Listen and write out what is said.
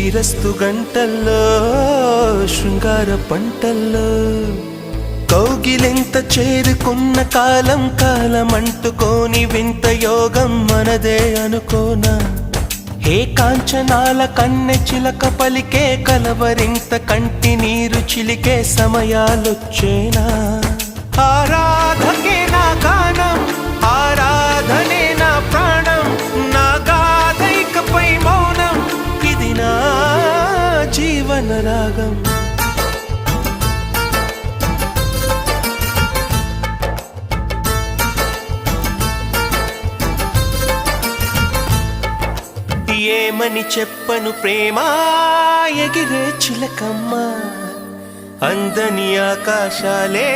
శ్రీరస్తు గంటల్లో శృంగార పంటల్లో కౌగిలింత చేరుకున్న కాలం కాలమంటుకోని వింత యోగం మనదే అనుకోనా హే కాంచనాల కన్నె చిలక పలికే కలవరింత కంటి నీరు చిలికే సమయాలొచ్చేనా ఆరాధకే నా గానం ఆరాధనే నా ప్రాణం నా గాథైకపై మౌనం ఇది నా జీవన రాగం ఏమని చెప్పను ప్రేమ ఎగిరే చిలకమ్మ అందని ఆకాశాలే